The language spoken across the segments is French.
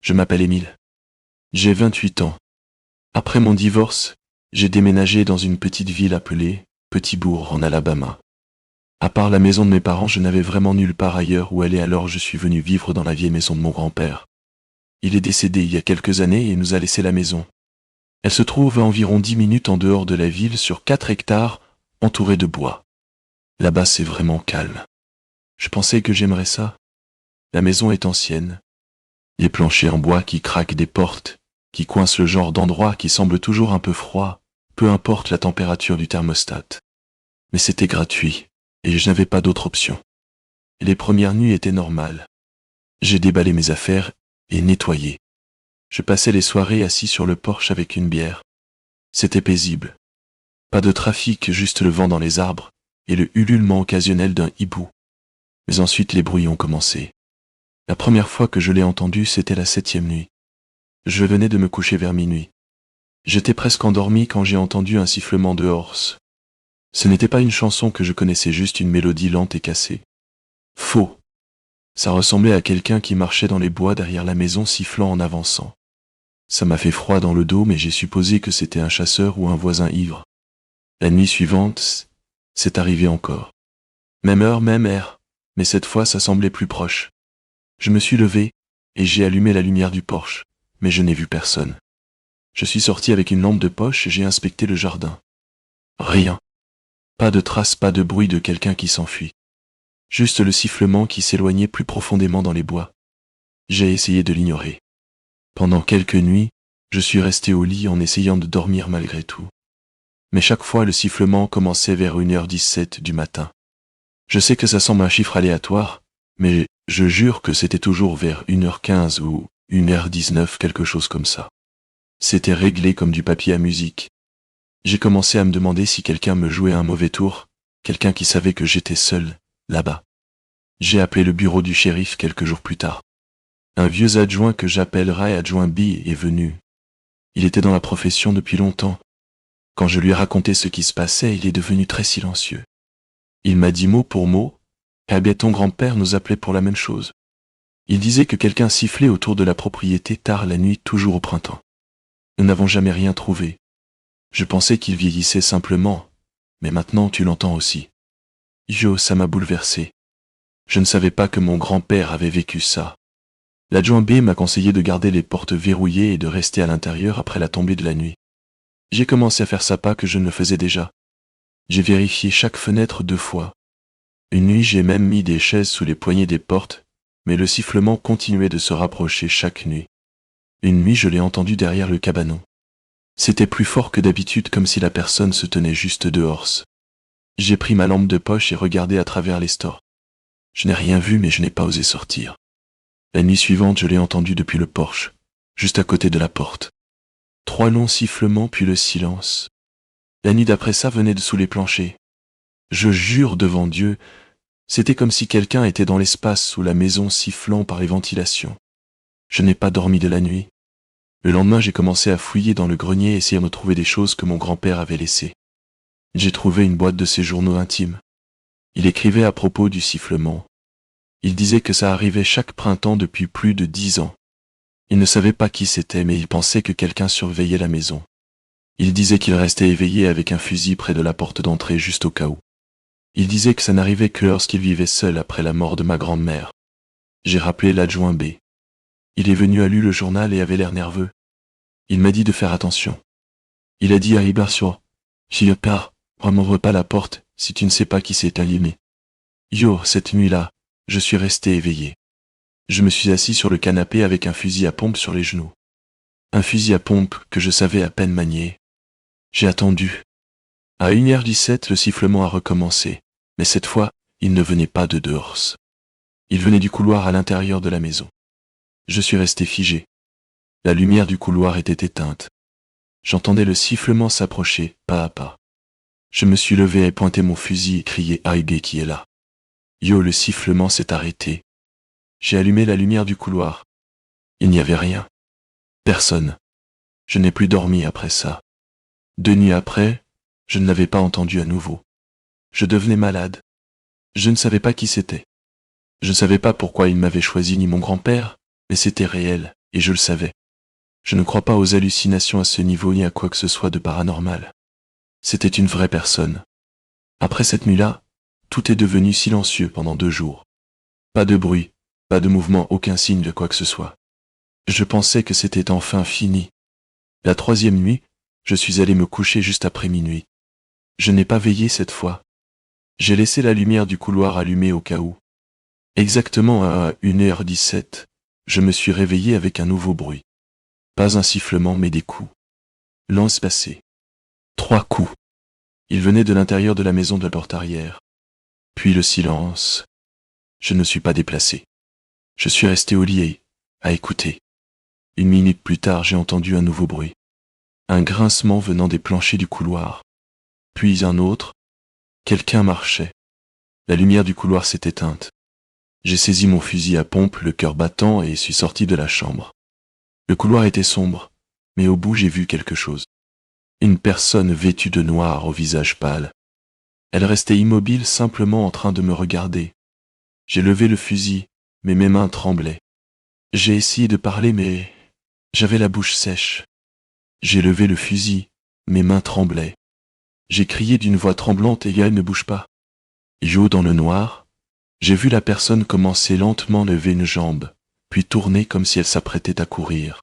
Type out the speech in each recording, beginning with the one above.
Je m'appelle Émile. J'ai 28 ans. Après mon divorce, j'ai déménagé dans une petite ville appelée Petit Bourg en Alabama. À part la maison de mes parents, je n'avais vraiment nulle part ailleurs où aller, alors je suis venu vivre dans la vieille maison de mon grand-père. Il est décédé il y a quelques années et nous a laissé la maison. Elle se trouve à environ 10 minutes en dehors de la ville sur 4 hectares entourée de bois. Là-bas, c'est vraiment calme. Je pensais que j'aimerais ça. La maison est ancienne. Les planchers en bois qui craquent des portes, qui coincent le genre d'endroit qui semble toujours un peu froid, peu importe la température du thermostat. Mais c'était gratuit, et je n'avais pas d'autre option. Les premières nuits étaient normales. J'ai déballé mes affaires et nettoyé. Je passais les soirées assis sur le porche avec une bière. C'était paisible. Pas de trafic, juste le vent dans les arbres et le ululement occasionnel d'un hibou. Mais ensuite les bruits ont commencé. La première fois que je l'ai entendu, c'était la 7e nuit. Je venais de me coucher vers minuit. J'étais presque endormi quand j'ai entendu un sifflement dehors. Ce n'était pas une chanson que je connaissais, juste une mélodie lente et cassée. Faux. Ça ressemblait à quelqu'un qui marchait dans les bois derrière la maison sifflant en avançant. Ça m'a fait froid dans le dos, mais j'ai supposé que c'était un chasseur ou un voisin ivre. La nuit suivante, c'est arrivé encore. Même heure, même air, mais cette fois ça semblait plus proche. Je me suis levé et j'ai allumé la lumière du porche, mais je n'ai vu personne. Je suis sorti avec une lampe de poche et j'ai inspecté le jardin. Rien. Pas de traces, pas de bruit de quelqu'un qui s'enfuit. Juste le sifflement qui s'éloignait plus profondément dans les bois. J'ai essayé de l'ignorer. Pendant quelques nuits, je suis resté au lit en essayant de dormir malgré tout. Mais chaque fois, le sifflement commençait vers 1h17 du matin. Je sais que ça semble un chiffre aléatoire, mais je jure que c'était toujours vers 1h15 ou 1h19, quelque chose comme ça. C'était réglé comme du papier à musique. J'ai commencé à me demander si quelqu'un me jouait un mauvais tour, quelqu'un qui savait que j'étais seul, là-bas. J'ai appelé le bureau du shérif quelques jours plus tard. Un vieux adjoint que j'appellerai adjoint B est venu. Il était dans la profession depuis longtemps. Quand je lui ai raconté ce qui se passait, il est devenu très silencieux. Il m'a dit mot pour mot, eh bien ton grand-père nous appelait pour la même chose. Il disait que quelqu'un sifflait autour de la propriété tard la nuit, toujours au printemps. Nous n'avons jamais rien trouvé. Je pensais qu'il vieillissait simplement, mais maintenant tu l'entends aussi. Yo, ça m'a bouleversé. Je ne savais pas que mon grand-père avait vécu ça. L'adjoint B m'a conseillé de garder les portes verrouillées et de rester à l'intérieur après la tombée de la nuit. J'ai commencé à faire ça, pas que je ne le faisais déjà. J'ai vérifié chaque fenêtre 2 fois. Une nuit, j'ai même mis des chaises sous les poignées des portes, mais le sifflement continuait de se rapprocher chaque nuit. Une nuit, je l'ai entendu derrière le cabanon. C'était plus fort que d'habitude, comme si la personne se tenait juste dehors. J'ai pris ma lampe de poche et regardé à travers les stores. Je n'ai rien vu, mais je n'ai pas osé sortir. La nuit suivante, je l'ai entendu depuis le porche, juste à côté de la porte. 3 longs sifflements, puis le silence. La nuit d'après ça venait de sous les planchers. Je jure devant Dieu, c'était comme si quelqu'un était dans l'espace sous la maison sifflant par les ventilations. Je n'ai pas dormi de la nuit. Le lendemain, j'ai commencé à fouiller dans le grenier, essayant de trouver des choses que mon grand-père avait laissées. J'ai trouvé une boîte de ses journaux intimes. Il écrivait à propos du sifflement. Il disait que ça arrivait chaque printemps depuis plus de 10 ans. Il ne savait pas qui c'était, mais il pensait que quelqu'un surveillait la maison. Il disait qu'il restait éveillé avec un fusil près de la porte d'entrée juste au cas où. Il disait que ça n'arrivait que lorsqu'il vivait seul après la mort de ma grand-mère. J'ai rappelé l'adjoint B. Il est venu, a lu le journal et avait l'air nerveux. Il m'a dit de faire attention. Il a dit à Ibarcio, « J'y pars, m'ouvre pas la porte si tu ne sais pas qui s'est allumé. » Yo, cette nuit-là, je suis resté éveillé. Je me suis assis sur le canapé avec un fusil à pompe sur les genoux. Un fusil à pompe que je savais à peine manier. J'ai attendu. À 1h17, le sifflement a recommencé, mais cette fois, il ne venait pas de dehors. Il venait du couloir à l'intérieur de la maison. Je suis resté figé. La lumière du couloir était éteinte. J'entendais le sifflement s'approcher, pas à pas. Je me suis levé et pointé mon fusil et crié « Aïe qui est là ?» Yo, le sifflement s'est arrêté. J'ai allumé la lumière du couloir. Il n'y avait rien. Personne. Je n'ai plus dormi après ça. 2 nuits après, je ne l'avais pas entendu à nouveau. Je devenais malade. Je ne savais pas qui c'était. Je ne savais pas pourquoi il m'avait choisi ni mon grand-père, mais c'était réel, et je le savais. Je ne crois pas aux hallucinations à ce niveau ni à quoi que ce soit de paranormal. C'était une vraie personne. Après cette nuit-là, tout est devenu silencieux pendant 2 jours. Pas de bruit, pas de mouvement, aucun signe de quoi que ce soit. Je pensais que c'était enfin fini. La 3e nuit, je suis allé me coucher juste après minuit. Je n'ai pas veillé cette fois. J'ai laissé la lumière du couloir allumée au cas où. Exactement à 1h17, je me suis réveillé avec un nouveau bruit. Pas un sifflement mais des coups. Lents espacés. 3 coups. Ils venaient de l'intérieur de la maison de la porte arrière. Puis le silence. Je ne suis pas déplacé. Je suis resté au lit à écouter. 1 minute plus tard, j'ai entendu un nouveau bruit. Un grincement venant des planchers du couloir. Puis un autre. Quelqu'un marchait. La lumière du couloir s'est éteinte. J'ai saisi mon fusil à pompe, le cœur battant, et suis sorti de la chambre. Le couloir était sombre, mais au bout j'ai vu quelque chose. Une personne vêtue de noir au visage pâle. Elle restait immobile, simplement en train de me regarder. J'ai levé le fusil, mais mes mains tremblaient. J'ai essayé de parler, mais j'avais la bouche sèche. J'ai levé le fusil, mes mains tremblaient. J'ai crié d'une voix tremblante et elle ne bouge pas. Yo dans le noir, j'ai vu la personne commencer lentement lever une jambe, puis tourner comme si elle s'apprêtait à courir.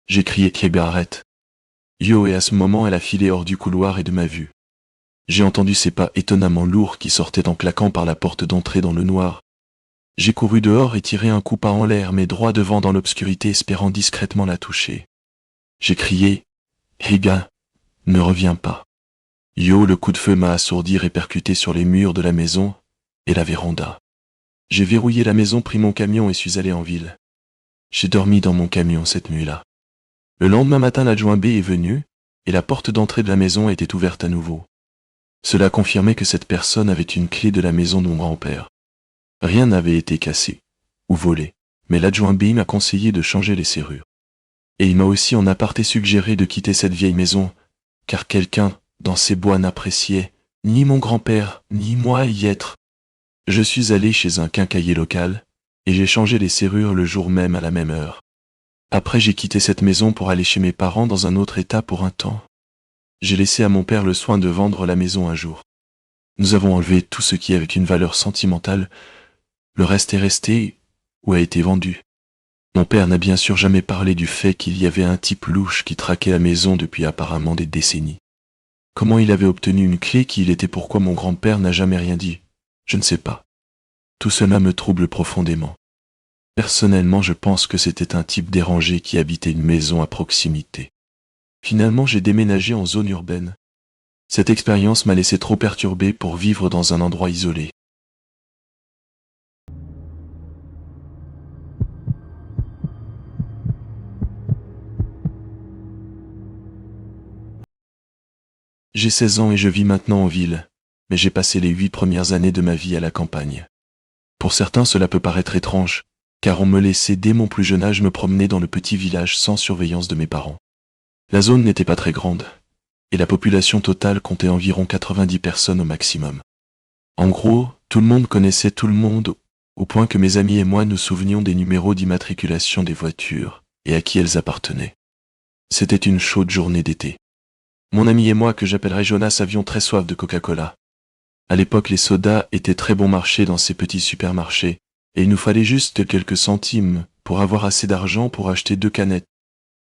J'ai crié Kébé, arrête. Yo, et à ce moment elle a filé hors du couloir et de ma vue. J'ai entendu ses pas étonnamment lourds qui sortaient en claquant par la porte d'entrée dans le noir. J'ai couru dehors et tiré un coup pas en l'air, mais droit devant dans l'obscurité, espérant discrètement la toucher. J'ai crié « Higa, ne reviens pas !» Yo, le coup de feu m'a assourdi, répercuté sur les murs de la maison et la véranda. J'ai verrouillé la maison, pris mon camion et suis allé en ville. J'ai dormi dans mon camion cette nuit-là. Le lendemain matin, l'adjoint B est venu et la porte d'entrée de la maison était ouverte à nouveau. Cela confirmait que cette personne avait une clé de la maison de mon grand-père. Rien n'avait été cassé ou volé, mais l'adjoint B m'a conseillé de changer les serrures. Et il m'a aussi en aparté suggéré de quitter cette vieille maison, car quelqu'un dans ces bois n'appréciait ni mon grand-père, ni moi y être. Je suis allé chez un quincaillier local, et j'ai changé les serrures le jour même à la même heure. Après j'ai quitté cette maison pour aller chez mes parents dans un autre état pour un temps. J'ai laissé à mon père le soin de vendre la maison un jour. Nous avons enlevé tout ce qui avait une valeur sentimentale, le reste est resté ou a été vendu. Mon père n'a bien sûr jamais parlé du fait qu'il y avait un type louche qui traquait la maison depuis apparemment des décennies. Comment il avait obtenu une clé, qui il était, pourquoi mon grand-père n'a jamais rien dit, je ne sais pas. Tout cela me trouble profondément. Personnellement, je pense que c'était un type dérangé qui habitait une maison à proximité. Finalement, j'ai déménagé en zone urbaine. Cette expérience m'a laissé trop perturbé pour vivre dans un endroit isolé. J'ai 16 ans et je vis maintenant en ville, mais j'ai passé les 8 premières années de ma vie à la campagne. Pour certains, cela peut paraître étrange, car on me laissait dès mon plus jeune âge me promener dans le petit village sans surveillance de mes parents. La zone n'était pas très grande, et la population totale comptait environ 90 personnes au maximum. En gros, tout le monde connaissait tout le monde, au point que mes amis et moi nous souvenions des numéros d'immatriculation des voitures et à qui elles appartenaient. C'était une chaude journée d'été. Mon ami et moi, que j'appellerais Jonas, avions très soif de Coca-Cola. À l'époque, les sodas étaient très bon marché dans ces petits supermarchés, et il nous fallait juste quelques centimes pour avoir assez d'argent pour acheter 2 canettes.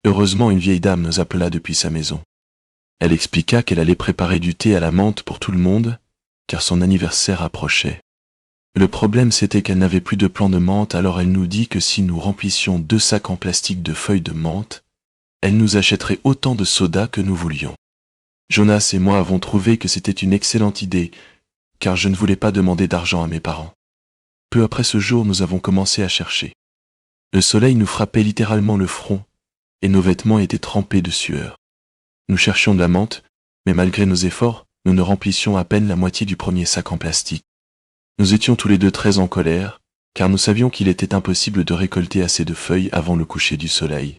Heureusement, une vieille dame nous appela depuis sa maison. Elle expliqua qu'elle allait préparer du thé à la menthe pour tout le monde, car son anniversaire approchait. Le problème, c'était qu'elle n'avait plus de plan de menthe, alors elle nous dit que si nous remplissions 2 sacs en plastique de feuilles de menthe, elle nous achèterait autant de sodas que nous voulions. Jonas et moi avons trouvé que c'était une excellente idée, car je ne voulais pas demander d'argent à mes parents. Peu après ce jour, nous avons commencé à chercher. Le soleil nous frappait littéralement le front, et nos vêtements étaient trempés de sueur. Nous cherchions de la menthe, mais malgré nos efforts, nous ne remplissions à peine la moitié du premier sac en plastique. Nous étions tous les deux très en colère, car nous savions qu'il était impossible de récolter assez de feuilles avant le coucher du soleil.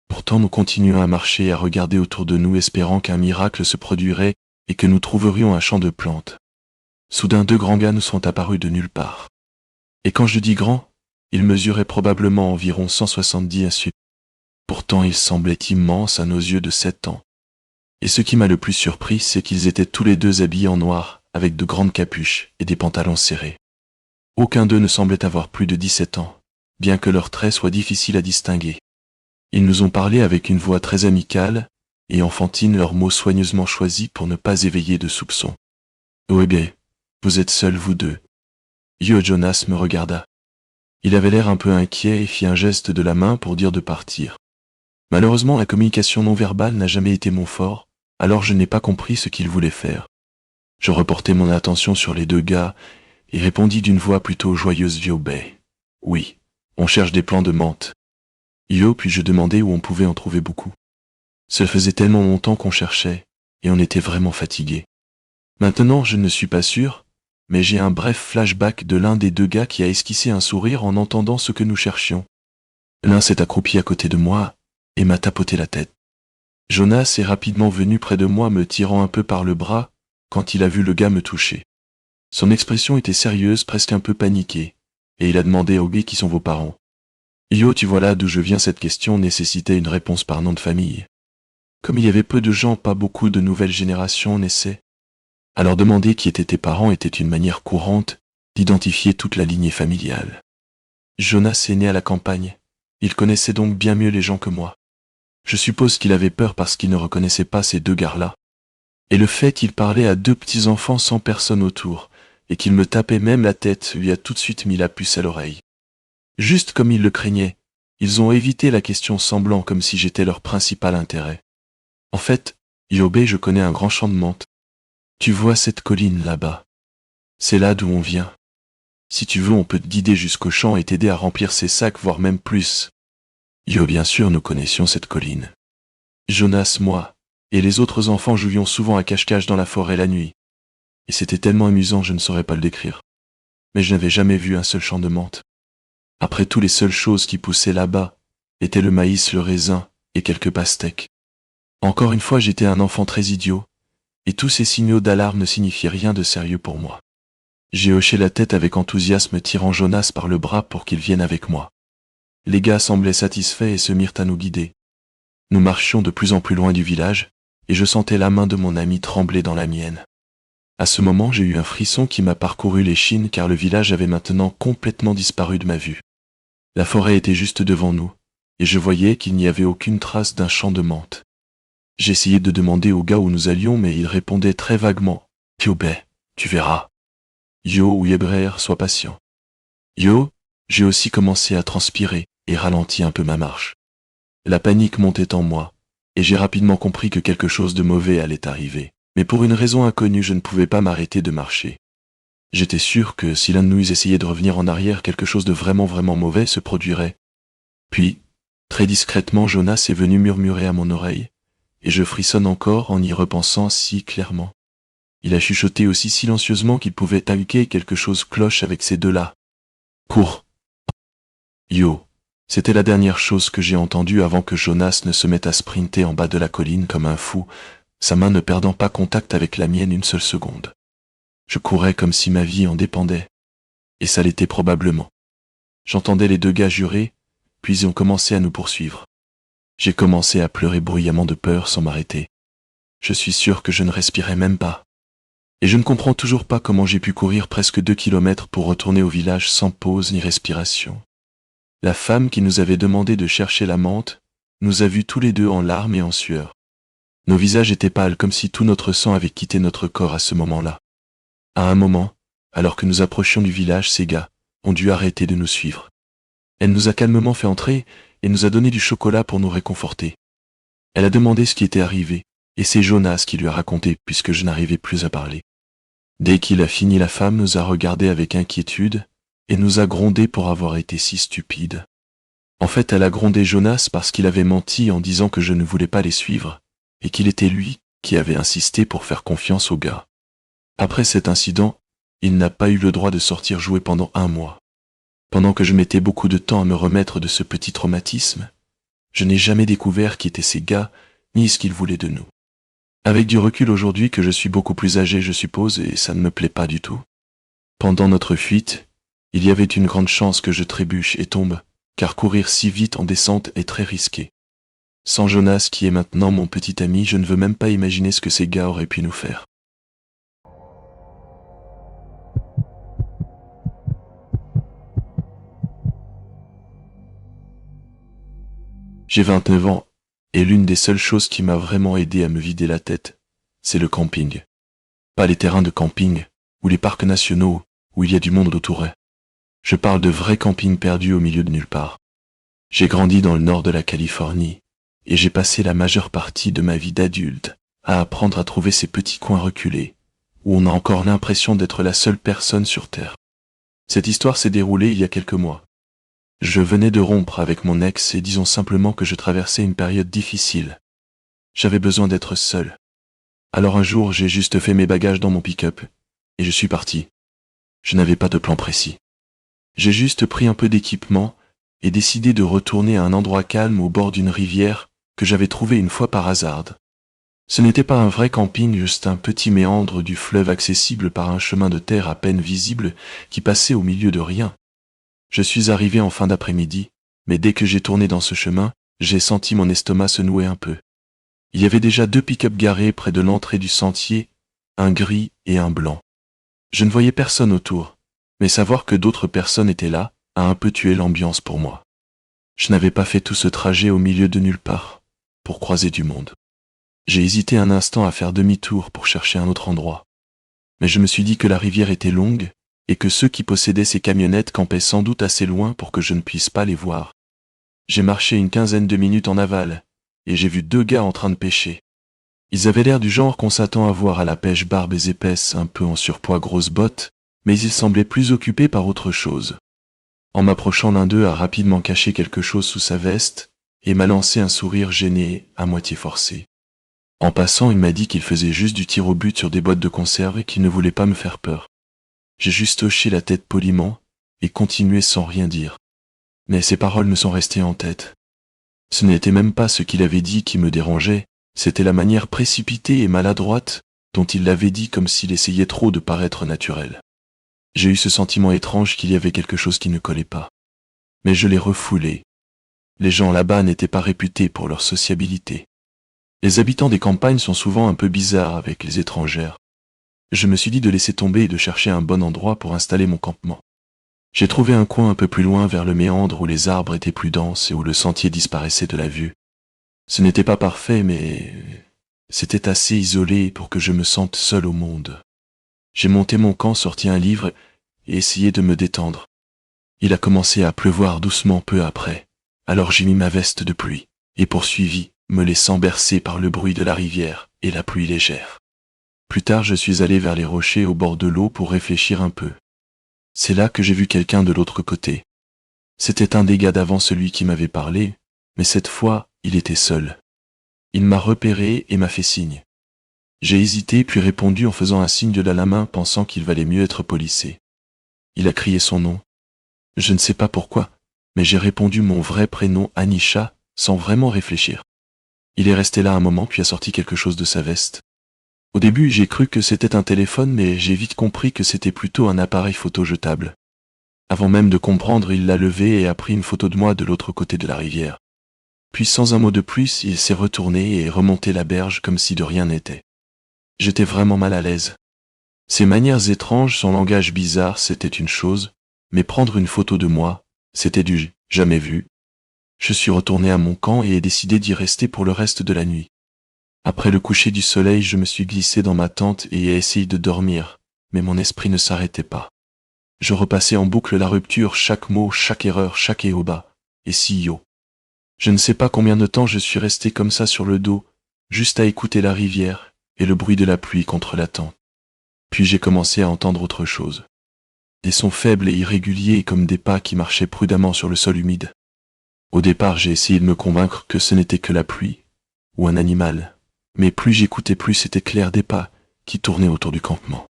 Pourtant, nous continuions à marcher et à regarder autour de nous, espérant qu'un miracle se produirait et que nous trouverions un champ de plantes. Soudain, 2 grands gars nous sont apparus de nulle part. Et quand je dis grands, ils mesuraient probablement environ 170 à Pourtant ils semblaient immenses à nos yeux de 7 ans. Et ce qui m'a le plus surpris, c'est qu'ils étaient tous les deux habillés en noir, avec de grandes capuches et des pantalons serrés. Aucun d'eux ne semblait avoir plus de 17 ans, bien que leurs traits soient difficiles à distinguer. Ils nous ont parlé avec une voix très amicale et enfantine, leurs mots soigneusement choisis pour ne pas éveiller de soupçons. « Oh eh bien, vous êtes seuls vous deux. » Jonas me regarda. Il avait l'air un peu inquiet et fit un geste de la main pour dire de partir. Malheureusement, la communication non verbale n'a jamais été mon fort, alors je n'ai pas compris ce qu'il voulait faire. Je reportai mon attention sur les deux gars et répondis d'une voix plutôt joyeuse: Yo, oui, on cherche des plants de menthe. Yo, puis je demandai où on pouvait en trouver beaucoup. Ça faisait tellement longtemps qu'on cherchait, et on était vraiment fatigués. Maintenant, je ne suis pas sûr, mais j'ai un bref flashback de l'un des deux gars qui a esquissé un sourire en entendant ce que nous cherchions. L'un s'est accroupi à côté de moi et m'a tapoté la tête. Jonas est rapidement venu près de moi, me tirant un peu par le bras quand il a vu le gars me toucher. Son expression était sérieuse, presque un peu paniquée, et il a demandé au gars qui sont vos parents. Yo, tu vois là d'où je viens, cette question nécessitait une réponse par nom de famille. Comme il y avait peu de gens, pas beaucoup de nouvelles générations naissaient, alors demander qui étaient tes parents était une manière courante d'identifier toute la lignée familiale. Jonas est né à la campagne, il connaissait donc bien mieux les gens que moi. Je suppose qu'il avait peur parce qu'il ne reconnaissait pas ces deux gars-là. Et le fait qu'il parlait à deux petits-enfants sans personne autour, et qu'il me tapait même la tête, lui a tout de suite mis la puce à l'oreille. Juste comme ils le craignaient, ils ont évité la question semblant comme si j'étais leur principal intérêt. En fait, Yobé, je connais un grand champ de menthe. Tu vois cette colline là-bas? C'est là d'où on vient. Si tu veux, on peut te guider jusqu'au champ et t'aider à remplir ces sacs, voire même plus. Yo, bien sûr, nous connaissions cette colline. Jonas, moi, et les autres enfants jouions souvent à cache-cache dans la forêt la nuit. Et c'était tellement amusant, je ne saurais pas le décrire. Mais je n'avais jamais vu un seul champ de menthe. Après tout, les seules choses qui poussaient là-bas étaient le maïs, le raisin et quelques pastèques. Encore une fois, j'étais un enfant très idiot, et tous ces signaux d'alarme ne signifiaient rien de sérieux pour moi. J'ai hoché la tête avec enthousiasme, tirant Jonas par le bras pour qu'il vienne avec moi. Les gars semblaient satisfaits et se mirent à nous guider. Nous marchions de plus en plus loin du village, et je sentais la main de mon ami trembler dans la mienne. À ce moment, j'ai eu un frisson qui m'a parcouru l'échine car le village avait maintenant complètement disparu de ma vue. La forêt était juste devant nous, et je voyais qu'il n'y avait aucune trace d'un champ de menthe. J'essayais de demander au gars où nous allions, mais il répondait très vaguement: « Yo, tu verras. Yo ou Yébrer, sois patient. » Yo, j'ai aussi commencé à transpirer et ralenti un peu ma marche. La panique montait en moi, et j'ai rapidement compris que quelque chose de mauvais allait arriver. Mais pour une raison inconnue, je ne pouvais pas m'arrêter de marcher. J'étais sûr que si l'un de nous essayait de revenir en arrière, quelque chose de vraiment mauvais se produirait. Puis, très discrètement, Jonas est venu murmurer à mon oreille, et je frissonne encore en y repensant si clairement. Il a chuchoté aussi silencieusement qu'il pouvait indiquer quelque chose cloche avec ces deux-là. Cours. Yo. C'était la dernière chose que j'ai entendue avant que Jonas ne se mette à sprinter en bas de la colline comme un fou, sa main ne perdant pas contact avec la mienne une seule seconde. Je courais comme si ma vie en dépendait. Et ça l'était probablement. J'entendais les deux gars jurer, puis ils ont commencé à nous poursuivre. J'ai commencé à pleurer bruyamment de peur sans m'arrêter. Je suis sûr que je ne respirais même pas. Et je ne comprends toujours pas comment j'ai pu courir presque 2 kilomètres pour retourner au village sans pause ni respiration. La femme qui nous avait demandé de chercher la menthe nous a vus tous les deux en larmes et en sueur. Nos visages étaient pâles comme si tout notre sang avait quitté notre corps à ce moment-là. À un moment, alors que nous approchions du village, ces gars ont dû arrêter de nous suivre. Elle nous a calmement fait entrer et nous a donné du chocolat pour nous réconforter. Elle a demandé ce qui était arrivé, et c'est Jonas qui lui a raconté puisque je n'arrivais plus à parler. Dès qu'il a fini, la femme nous a regardés avec inquiétude et nous a grondés pour avoir été si stupides. En fait, elle a grondé Jonas parce qu'il avait menti en disant que je ne voulais pas les suivre, et qu'il était lui qui avait insisté pour faire confiance au gars. Après cet incident, il n'a pas eu le droit de sortir jouer pendant 1 mois. Pendant que je mettais beaucoup de temps à me remettre de ce petit traumatisme, je n'ai jamais découvert qui étaient ces gars, ni ce qu'ils voulaient de nous. Avec du recul aujourd'hui que je suis beaucoup plus âgé, je suppose, et ça ne me plaît pas du tout. Pendant notre fuite, il y avait une grande chance que je trébuche et tombe, car courir si vite en descente est très risqué. Sans Jonas qui est maintenant mon petit ami, je ne veux même pas imaginer ce que ces gars auraient pu nous faire. J'ai 29 ans, et l'une des seules choses qui m'a vraiment aidé à me vider la tête, c'est le camping. Pas les terrains de camping, ou les parcs nationaux, où il y a du monde autour. Je parle de vrais campings perdus au milieu de nulle part. J'ai grandi dans le nord de la Californie, et j'ai passé la majeure partie de ma vie d'adulte à apprendre à trouver ces petits coins reculés, où on a encore l'impression d'être la seule personne sur Terre. Cette histoire s'est déroulée il y a quelques mois. Je venais de rompre avec mon ex et disons simplement que je traversais une période difficile. J'avais besoin d'être seul. Alors un jour, j'ai juste fait mes bagages dans mon pick-up, et je suis parti. Je n'avais pas de plan précis. J'ai juste pris un peu d'équipement et décidé de retourner à un endroit calme au bord d'une rivière que j'avais trouvé une fois par hasard. Ce n'était pas un vrai camping, juste un petit méandre du fleuve accessible par un chemin de terre à peine visible qui passait au milieu de rien. Je suis arrivé en fin d'après-midi, mais dès que j'ai tourné dans ce chemin, j'ai senti mon estomac se nouer un peu. Il y avait déjà 2 pick-up garés près de l'entrée du sentier, un gris et un blanc. Je ne voyais personne autour, mais savoir que d'autres personnes étaient là a un peu tué l'ambiance pour moi. Je n'avais pas fait tout ce trajet au milieu de nulle part, pour croiser du monde. J'ai hésité un instant à faire demi-tour pour chercher un autre endroit. Mais je me suis dit que la rivière était longue et que ceux qui possédaient ces camionnettes campaient sans doute assez loin pour que je ne puisse pas les voir. J'ai marché une quinzaine de minutes en aval, et j'ai vu 2 gars en train de pêcher. Ils avaient l'air du genre qu'on s'attend à voir à la pêche barbes épaisses, un peu en surpoids, grosses bottes, mais ils semblaient plus occupés par autre chose. En m'approchant, l'un d'eux a rapidement caché quelque chose sous sa veste et m'a lancé un sourire gêné, à moitié forcé. En passant, il m'a dit qu'il faisait juste du tir au but sur des boîtes de conserve et qu'il ne voulait pas me faire peur. J'ai juste hoché la tête poliment et continué sans rien dire. Mais ses paroles me sont restées en tête. Ce n'était même pas ce qu'il avait dit qui me dérangeait, c'était la manière précipitée et maladroite dont il l'avait dit, comme s'il essayait trop de paraître naturel. J'ai eu ce sentiment étrange qu'il y avait quelque chose qui ne collait pas. Mais je l'ai refoulé. Les gens là-bas n'étaient pas réputés pour leur sociabilité. Les habitants des campagnes sont souvent un peu bizarres avec les étrangères. Je me suis dit de laisser tomber et de chercher un bon endroit pour installer mon campement. J'ai trouvé un coin un peu plus loin vers le méandre où les arbres étaient plus denses et où le sentier disparaissait de la vue. Ce n'était pas parfait, mais c'était assez isolé pour que je me sente seul au monde. J'ai monté mon camp, sorti un livre et essayé de me détendre. Il a commencé à pleuvoir doucement peu après, alors j'ai mis ma veste de pluie et poursuivi, me laissant bercer par le bruit de la rivière et la pluie légère. Plus tard, je suis allé vers les rochers au bord de l'eau pour réfléchir un peu. C'est là que j'ai vu quelqu'un de l'autre côté. C'était un des gars d'avant, celui qui m'avait parlé, mais cette fois, il était seul. Il m'a repéré et m'a fait signe. J'ai hésité puis répondu en faisant un signe de la main, pensant qu'il valait mieux être policé. Il a crié son nom. Je ne sais pas pourquoi, mais j'ai répondu mon vrai prénom Anisha sans vraiment réfléchir. Il est resté là un moment puis a sorti quelque chose de sa veste. Au début, j'ai cru que c'était un téléphone, mais j'ai vite compris que c'était plutôt un appareil photo jetable. Avant même de comprendre, il l'a levé et a pris une photo de moi de l'autre côté de la rivière. Puis sans un mot de plus, il s'est retourné et remonté la berge comme si de rien n'était. J'étais vraiment mal à l'aise. Ses manières étranges, son langage bizarre, c'était une chose, mais prendre une photo de moi, c'était du jamais vu. Je suis retourné à mon camp et ai décidé d'y rester pour le reste de la nuit. Après le coucher du soleil, je me suis glissé dans ma tente et ai essayé de dormir, mais mon esprit ne s'arrêtait pas. Je repassais en boucle la rupture, chaque mot, chaque erreur, chaque éoba, et si yo. Je ne sais pas combien de temps je suis resté comme ça sur le dos, juste à écouter la rivière et le bruit de la pluie contre la tente. Puis j'ai commencé à entendre autre chose. Des sons faibles et irréguliers comme des pas qui marchaient prudemment sur le sol humide. Au départ, j'ai essayé de me convaincre que ce n'était que la pluie, ou un animal. Mais plus j'écoutais, plus c'était clair, des pas qui tournaient autour du campement.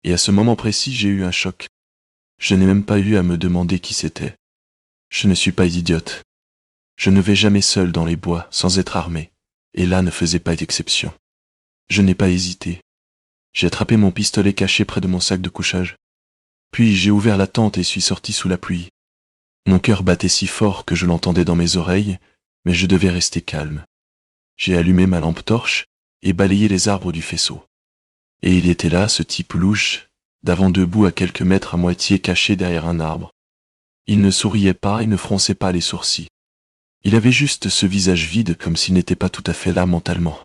Et à ce moment précis, j'ai eu un choc. Je n'ai même pas eu à me demander qui c'était. Je ne suis pas idiote. Je ne vais jamais seul dans les bois sans être armé, et là ne faisait pas d'exception. Je n'ai pas hésité. J'ai attrapé mon pistolet caché près de mon sac de couchage. Puis j'ai ouvert la tente et suis sorti sous la pluie. Mon cœur battait si fort que je l'entendais dans mes oreilles, mais je devais rester calme. J'ai allumé ma lampe torche et balayé les arbres du faisceau. Et il était là, ce type louche, d'avant debout à quelques mètres à moitié caché derrière un arbre. Il ne souriait pas et ne fronçait pas les sourcils. Il avait juste ce visage vide comme s'il n'était pas tout à fait là mentalement.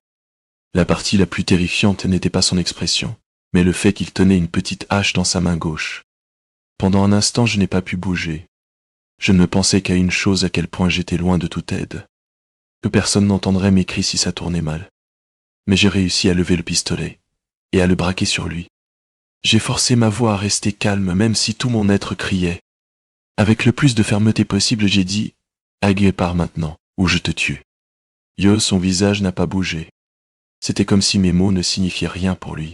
La partie la plus terrifiante n'était pas son expression, mais le fait qu'il tenait une petite hache dans sa main gauche. Pendant un instant, je n'ai pas pu bouger. Je ne pensais qu'à une chose, à quel point j'étais loin de toute aide. Que personne n'entendrait mes cris si ça tournait mal. Mais j'ai réussi à lever le pistolet et à le braquer sur lui. J'ai forcé ma voix à rester calme même si tout mon être criait. Avec le plus de fermeté possible, j'ai dit « Agé, pars maintenant, ou je te tue ». Yo, son visage n'a pas bougé. C'était comme si mes mots ne signifiaient rien pour lui.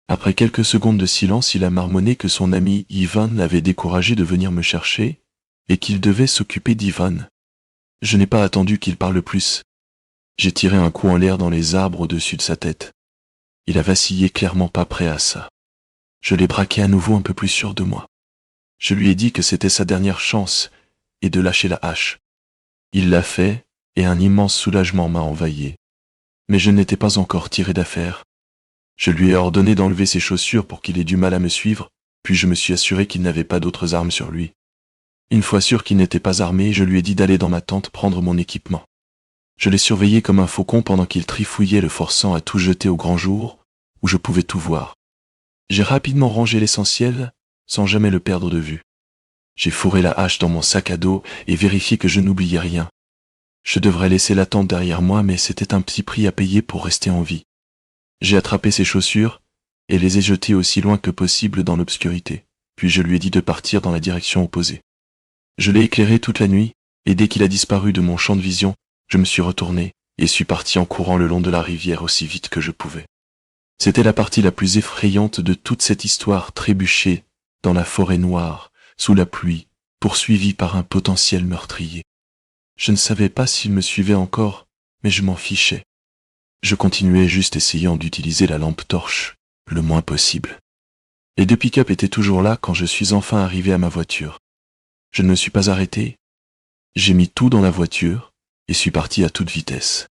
Après quelques secondes de silence, il a marmonné que son ami Ivan l'avait découragé de venir me chercher et qu'il devait s'occuper d'Ivan. Je n'ai pas attendu qu'il parle plus. J'ai tiré un coup en l'air dans les arbres au-dessus de sa tête. Il a vacillé, clairement pas prêt à ça. Je l'ai braqué à nouveau un peu plus sûr de moi. Je lui ai dit que c'était sa dernière chance et de lâcher la hache. Il l'a fait et un immense soulagement m'a envahi. Mais je n'étais pas encore tiré d'affaire. Je lui ai ordonné d'enlever ses chaussures pour qu'il ait du mal à me suivre, puis je me suis assuré qu'il n'avait pas d'autres armes sur lui. Une fois sûr qu'il n'était pas armé, je lui ai dit d'aller dans ma tente prendre mon équipement. Je l'ai surveillé comme un faucon pendant qu'il trifouillait, le forçant à tout jeter au grand jour, où je pouvais tout voir. J'ai rapidement rangé l'essentiel, sans jamais le perdre de vue. J'ai fourré la hache dans mon sac à dos et vérifié que je n'oubliais rien. Je devrais laisser la tente derrière moi, mais c'était un petit prix à payer pour rester en vie. J'ai attrapé ses chaussures et les ai jetées aussi loin que possible dans l'obscurité, puis je lui ai dit de partir dans la direction opposée. Je l'ai éclairé toute la nuit, et dès qu'il a disparu de mon champ de vision, je me suis retourné et suis parti en courant le long de la rivière aussi vite que je pouvais. C'était la partie la plus effrayante de toute cette histoire, trébuchée dans la forêt noire, sous la pluie, poursuivi par un potentiel meurtrier. Je ne savais pas s'il me suivait encore, mais je m'en fichais. Je continuais juste essayant d'utiliser la lampe torche le moins possible. Les deux pick-up étaient toujours là quand je suis enfin arrivé à ma voiture. Je ne me suis pas arrêté. J'ai mis tout dans la voiture et suis parti à toute vitesse.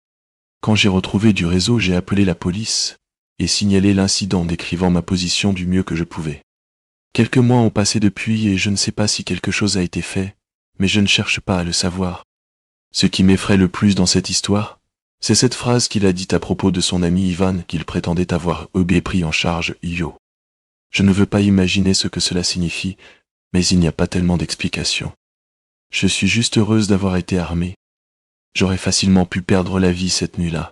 Quand j'ai retrouvé du réseau, j'ai appelé la police et signalé l'incident, décrivant ma position du mieux que je pouvais. Quelques mois ont passé depuis et je ne sais pas si quelque chose a été fait, mais je ne cherche pas à le savoir. Ce qui m'effraie le plus dans cette histoire, c'est cette phrase qu'il a dite à propos de son ami Ivan qu'il prétendait avoir pris en charge Yo. Je ne veux pas imaginer ce que cela signifie, mais il n'y a pas tellement d'explications. Je suis juste heureuse d'avoir été armée. J'aurais facilement pu perdre la vie cette nuit-là.